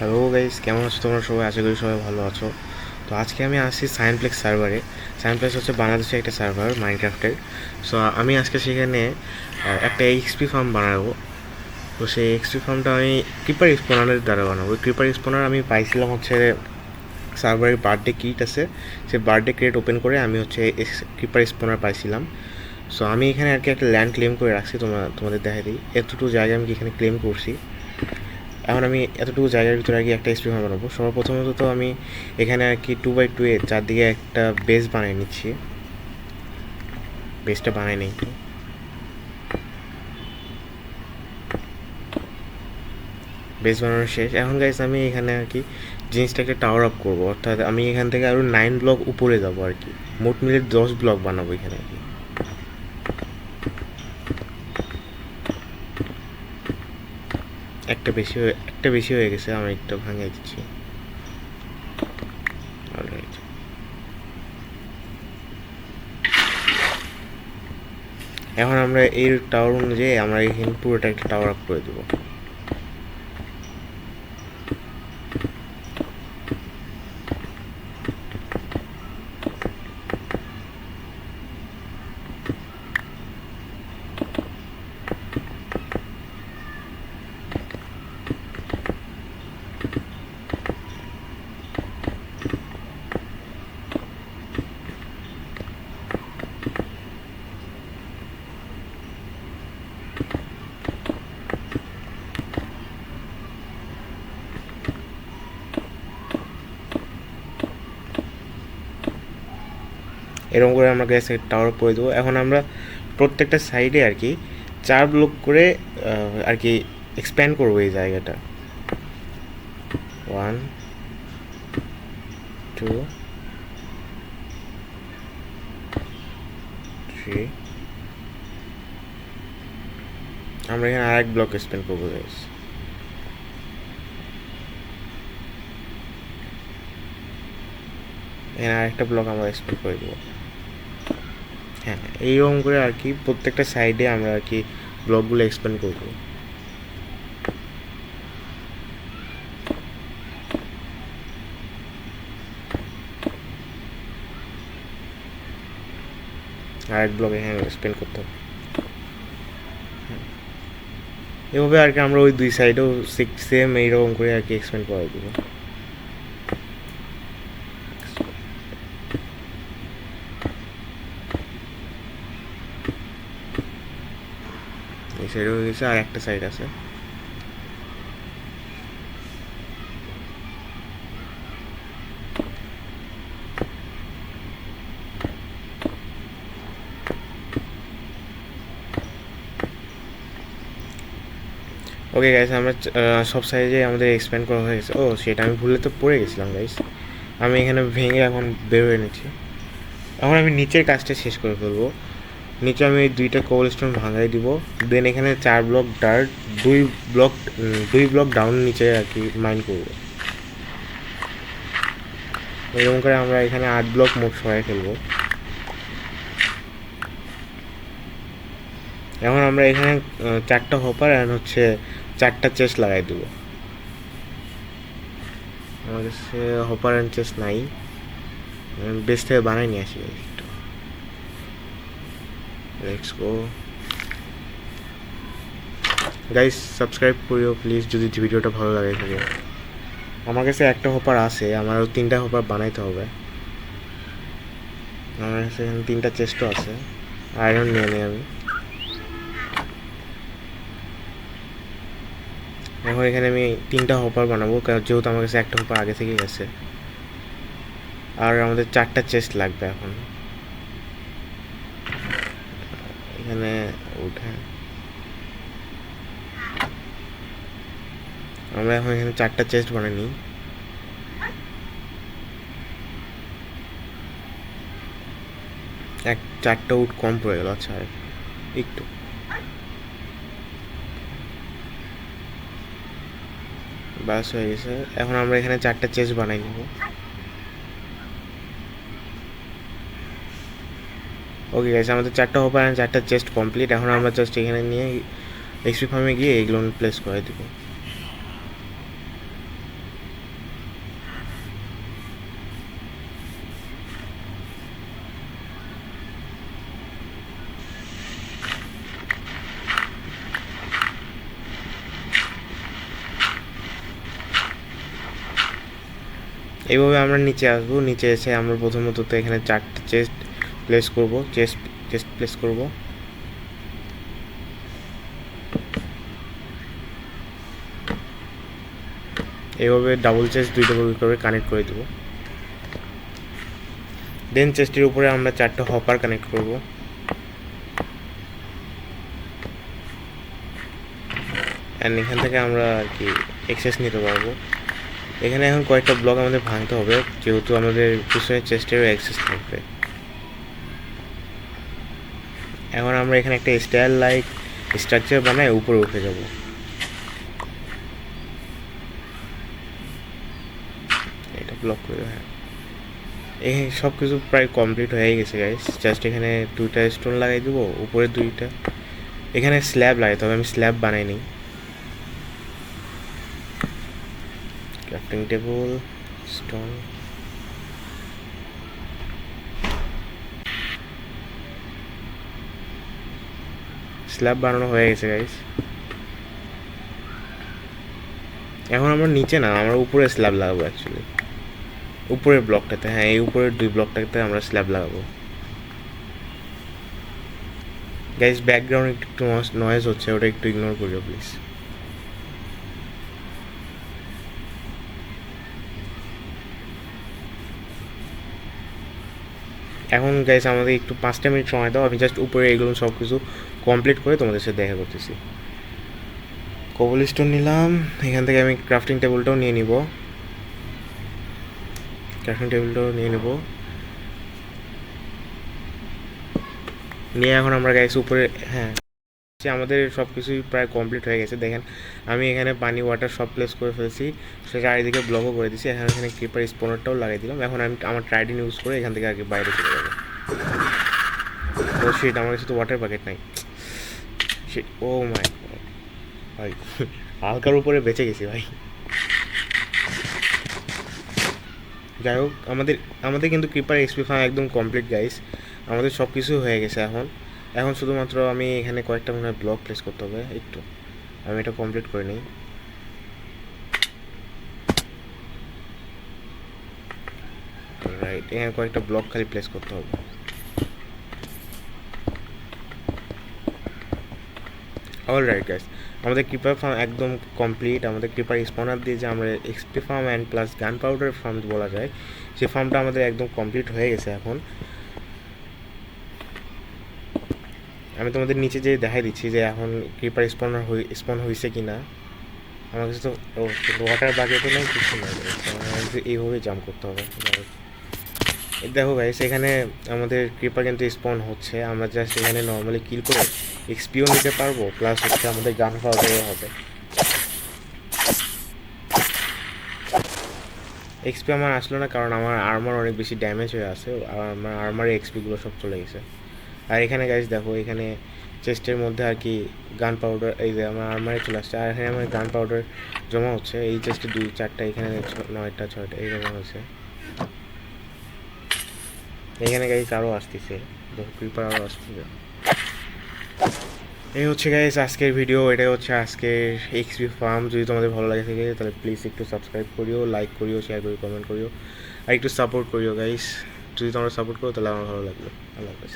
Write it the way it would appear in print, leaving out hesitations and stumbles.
Hello guys, কেমন আছো তোমরা সবাই? আশা করি সবাই ভালো আছো। তো আজকে আমি আসছি সায়েনপ্লেক্স সার্ভারে। সায়েনপ্লেক্স হচ্ছে বাংলাদেশের একটা সার্ভার মাইনক্রাফটের। সো আমি আজকে সেখানে একটা এক্সপি ফার্ম বানাবো। তো সেই এক্সপি ফার্মটা আমি ক্রিপার স্পনারের দ্বারা বানাবো। ক্রিপার স্পনার আমি পাইছিলাম হচ্ছে সার্ভারের বার্থডে কিট আছে, সেই বার্থডে ক্রেট ওপেন করে আমি হচ্ছে ক্রিপার স্পনার পাইছিলাম। সো আমি এখানে আর কি একটা ল্যান্ড ক্লেম করে রাখছি, তোমাদের দেখাই দিই। এতটুকু জায়গা আমি এখানে ক্লেম করছি। এখন আমি এতটুকু জায়গার ভিতরে আর কি একটা স্প্রে ফার্ম বানাবো। সর্বপ্রথমত তো আমি এখানে আর কি 2x2 এর চারদিকে একটা বেস বানিয়ে নিচ্ছি। বেসটা বানাই নেই তো, বেস বানানো শেষ। এখন গাইস আমি এখানে আর কি জিনিসটাকে টাওয়ার আপ করবো, অর্থাৎ আমি এখান থেকে আরও 9 ব্লক উপরে যাবো আর কি। মোট মিলে 10 ব্লক বানাবো এখানে আর কি। একটা বেশি হয়ে গেছে, আমি একটা ভাঙিয়ে দিচ্ছি। অলরাইট, এখন আমরা এই টাওয়ার অনুযায়ী আমরা এখানে পুরোটা একটা টাওয়ার আপ করে দেবো। এরকম করে আমরা গ্যাস টাওয়ার করে দেবো। এখন আমরা প্রত্যেকটা সাইডে আর কি 4 ব্লক করে আর কি এক্সপ্যান্ড করবো এই জায়গাটা। 1 2 3, আমরা এখানে আরেক ব্লক এক্সপ্যান্ড করবো গাইস। এখানে আরেকটা ব্লক আমরা এক্সপ্যান্ড করে দেবো। হ্যাঁ, এইরকম করে আর কি প্রত্যেকটা সাইডে আমরা আর কি ব্লকগুলো এক্সপ্যান্ড করবো। আরেক ব্লক এখানে এক্সপ্যান্ড করতে হবে। এভাবে আর কি আমরা ওই দুই সাইডেও সেম এইরকম করে আর কি এক্সপ্যান্ড করে দেবো। এই সাইড হয়ে গেছে, আর একটা সাইড আছে। ওকে গাইস, আমরা সব সাইজে আমাদের এক্সপ্যান্ড করা হয়ে গেছে। ও সেটা আমি ভুলে তো পড়ে গেছিলাম গাইস। আমি এখানে ভেঙে এখন বের হয়ে নিচ্ছি। এখন আমি নিচের কাজটা শেষ করে ফেলবো। নিচে আমি এই দুইটা কোবল স্টোন ভাঙাই দিব। দেন এখানে 4 ব্লক ডার্ট, দুই ব্লক ডাউন নিচে আর কি মাইন করবো। এরকম করে আমরা এখানে 8 ব্লক মোট সরাই ফেলবো। এখন আমরা এখানে 4টা হপার অ্যান্ড হচ্ছে 4টা চেস্ট লাগাই দেবো। আমার কাছে হপার অ্যান্ড চেস্ট নাই, বেস থেকে বানাই নিয়ে আসি একটু। লেটস গো গাইস, সাবস্ক্রাইব করিও প্লিজ যদি ভিডিওটা ভালো লাগে থাকে। আমার কাছে একটা হপার আছে, আমারও 3টা হপার বানাইতে হবে। আমার কাছে এখানে 3টা চেস্টও আছে। আয়রন নিয়ে নিই আমি। এখন এখানে আমি 3টা হপার বানাবো, যেহেতু আমার কাছে একটা হপার আগে থেকেই আছে। আর আমাদের 4টা চেস্ট লাগবে। এখন এখানে উঠে আমরা এখন এখানে 4টা চেস্ট বানিয়ে নিই। 4টা উড কম পড়ে গেল। আচ্ছা একটু, বাস হয়ে গেছে। এখন আমরা এখানে 4টা চেস্ট বানাই নেব। ওকে গাইস, আমাদের 4টা হপার আর 4টা চেস্ট কমপ্লিট। এখন আমরা জাস্ট এখানে নিয়ে এক্সপি ফার্মে গিয়ে এইগুলো প্লেস করে দেবো। এইভাবে আমরা নিচে আসবো, নিচে এসে আমরা প্রথমত তো এখানে 4টা চেস্ট প্লেস করব, চেস্ট প্লেস করব। এইভাবে ডাবল চেস্ট 2টা করে কানেক্ট করে দেবো। দেন চেস্টের উপরে আমরা 4টা হপার কানেক্ট করব। অ্যান্ড এখান থেকে আমরা আর কি এক্সেস নিতে পারবো। এখানে এখন কয়েকটা ব্লক আমাদের ভাঙতে হবে, যেহেতু আমাদের পিছনের চেস্টেরও অ্যাক্সেস থাকবে। এখন আমরা এখানে একটা স্টাইল লাইক স্ট্রাকচার বানায় উপরে উঠে যাব। এটা ব্লক করে, হ্যাঁ এই সব কিছু প্রায় কমপ্লিট হয়ে গেছে গাইস। জাস্ট এখানে 2টা স্টোন লাগাই দেবো, উপরে 2টা। এখানে স্ল্যাব লাগাইতে হবে, আমি স্ল্যাব বানাইনি। ক্রাফটিং টেবল, স্টোন, স্ল্যাব বানানো হয়ে গেছে গাইস। এখন আমরা নিচে না, আমরা উপরে স্ল্যাব লাগাবো অ্যাকচুয়ালি, উপরের ব্লকটাতে। হ্যাঁ, এই উপরের 2 ব্লকটাতে আমরা স্ল্যাব লাগাবো। গাইস ব্যাকগ্রাউন্ড একটু নয়েজ হচ্ছে, ওটা একটু ইগনোর করিও প্লিজ। এখন গাইস আমাদের একটু 5টা মিনিট সময় দাও, আমি জাস্ট উপরে এগুলো সব কিছু কমপ্লিট করে তোমাদের সাথে দেখা করতেছি। কবল স্টোন নিলাম, এখান থেকে আমি ক্রাফটিং টেবিলটাও নিয়ে নিব। নিয়ে এখন আমরা গাইস উপরে, হ্যাঁ আমাদের সব কিছুই প্রায় কমপ্লিট হয়ে গেছে। দেখেন আমি এখানে পানি ওয়াটার সব প্লেস করে ফেলছি, সেটা চারিদিকে ব্লকও করে দিচ্ছি। এখন এখানে ক্রিপার স্পনারটাও লাগিয়ে দিলাম। এখন আমি আমার ট্রাইডিন ইউজ করে এখান থেকে আগে বাইরে চলে যাবো। ও শিট, আমার কাছে তো ওয়াটার বাকেট নাই। শিট, ও মাই গড ভাই, হালকার উপরে বেঁচে গেছি ভাই। যাই হোক, আমাদের কিন্তু ক্রিপার এক্সপি ফার্ম একদম কমপ্লিট গাইস। আমাদের সব কিছু হয়ে গেছে। এখন শুধুমাত্র আমি এখানে কয়েকটা মনে হয় ব্লক প্লেস করতে হবে একটু, আমি এটা কমপ্লিট করে নিই। রাইট, এখানে কয়েকটা ব্লক খালি প্লেস করতে হবে। অলরাইট গাইস, আমাদের ক্রিপার ফার্ম একদম কমপ্লিট। আমাদের ক্রিপার স্পনার দিয়ে যে আমরা এক্সপি ফার্ম অ্যান্ড প্লাস গান পাউডার ফার্ম বলা যায়, সেই ফার্মটা আমাদের একদম কমপ্লিট হয়ে গেছে। এখন আমি তোমাদের নিচে যে দেখাই দিচ্ছি যে এখন ক্রিপার স্পন হয়েছে কি না। আমার কাছে তো ওয়াটার বাকেটও নেই, কিছু নেই, এইভাবে জাম্প করতে হবে। দেখো গাইস, এখানে আমাদের ক্রিপার কিন্তু স্পন হচ্ছে। আমরা জাস্ট এখানে নর্মালি কিল করে এক্সপিও নিতে পারবো, প্লাস হচ্ছে আমাদের গান পাউডারও হবে। এক্সপি আমার আসলো না কারণ আমার আর্মার অনেক বেশি ড্যামেজ হয়ে আছে, আর আমার আর্মারে এক্সপিগুলো সব চলে গেছে। আর এখানে গাইস দেখো, এখানে চেস্টের মধ্যে আর কি গান পাউডার, এই যে আমার আর্মারে চলে আসছে। আর এখানে আমার গান পাউডার জমা হচ্ছে। এই চেস্টে 2-4টা, এখানে 9টা 6টা এই জমা হয়েছে। এখানে গাইস আরও আসতেছে, দেখো ক্রিপার আরও আসতেছে। এই হচ্ছে গাইস আজকের ভিডিও, এটাই হচ্ছে আজকের এক্সপি ফার্ম। যদি তোমাদের ভালো লাগে থাকে তাহলে প্লিজ একটু সাবস্ক্রাইব করিও, লাইক করিও, শেয়ার করিও, কমেন্ট করিও, আর একটু সাপোর্ট করিও গাইস। যদি তোমরা সাপোর্ট করো তাহলে আমার ভালো লাগবে। আল্লাহ হাফেজ।